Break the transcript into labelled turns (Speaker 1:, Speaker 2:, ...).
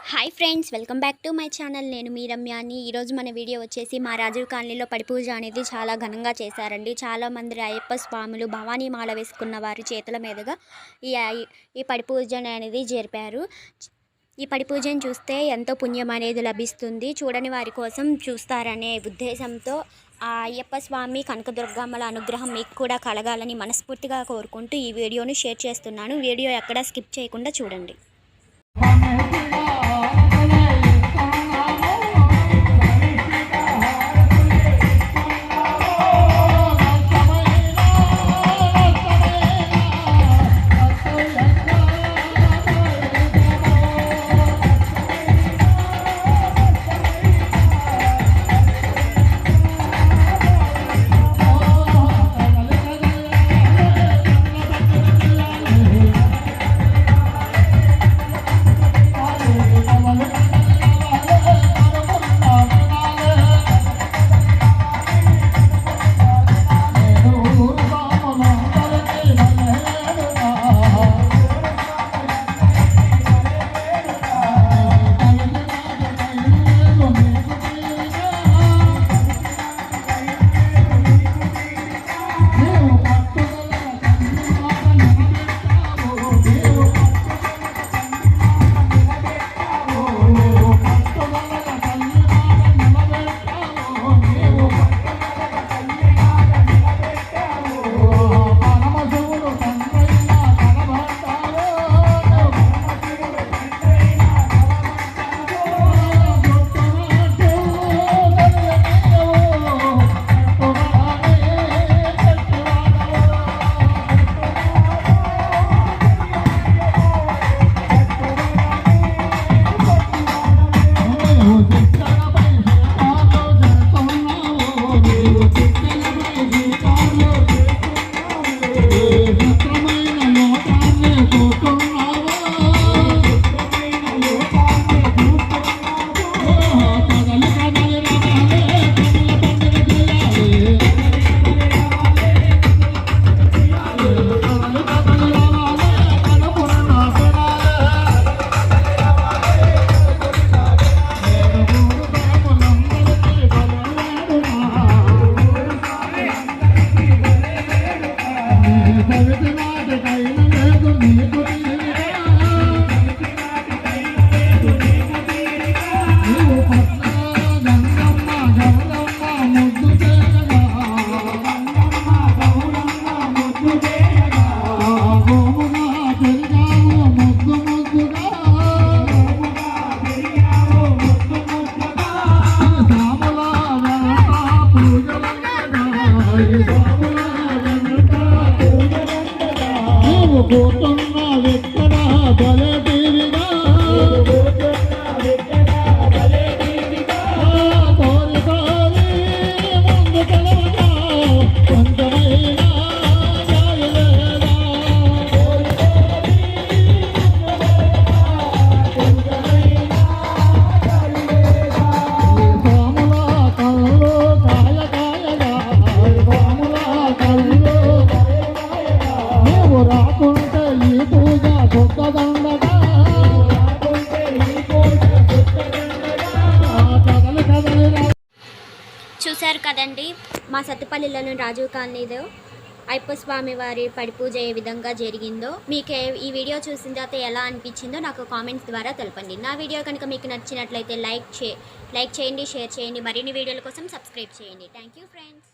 Speaker 1: Hi friends, welcome back to my channel. నేను మీ రమ్యాని. ఈరోజు మన వీడియో వచ్చేసి మా రాజీవ్ కాలనీలో పడి పూజ అనేది చాలా ఘనంగా చేశారండి. చాలామంది అయ్యప్ప స్వాములు భవానీ మాల వేసుకున్న వారి చేతుల మీదుగా ఈ పడి పూజ అనేది జరిపారు. ఈ పడి పూజను చూస్తే ఎంతో పుణ్యం అనేది లభిస్తుంది. చూడని వారి కోసం చూస్తారనే ఉద్దేశంతో ఆ అయ్యప్ప స్వామి కనకదుర్గమ్మల అనుగ్రహం మీకు కూడా కలగాలని మనస్ఫూర్తిగా కోరుకుంటూ ఈ వీడియోని షేర్ చేస్తున్నాను. వీడియో ఎక్కడా స్కిప్ చేయకుండా చూడండి. చూశారు కదండి, మా సత్తుపల్లిలోని రాజీవ్ కాలనీలో అయ్యప్ప స్వామి వారి పడి పూజ ఏ విధంగా జరిగిందో మీకు ఈ వీడియో చూసిన తర్వాత ఎలా అనిపించిందో నాకు కామెంట్స్ ద్వారా తెలపండి. నా వీడియో కనుక మీకు నచ్చినట్లయితే లైక్ చేయండి, షేర్ చేయండి. మరిన్ని వీడియోల కోసం సబ్స్క్రైబ్ చేయండి. Thank you friends.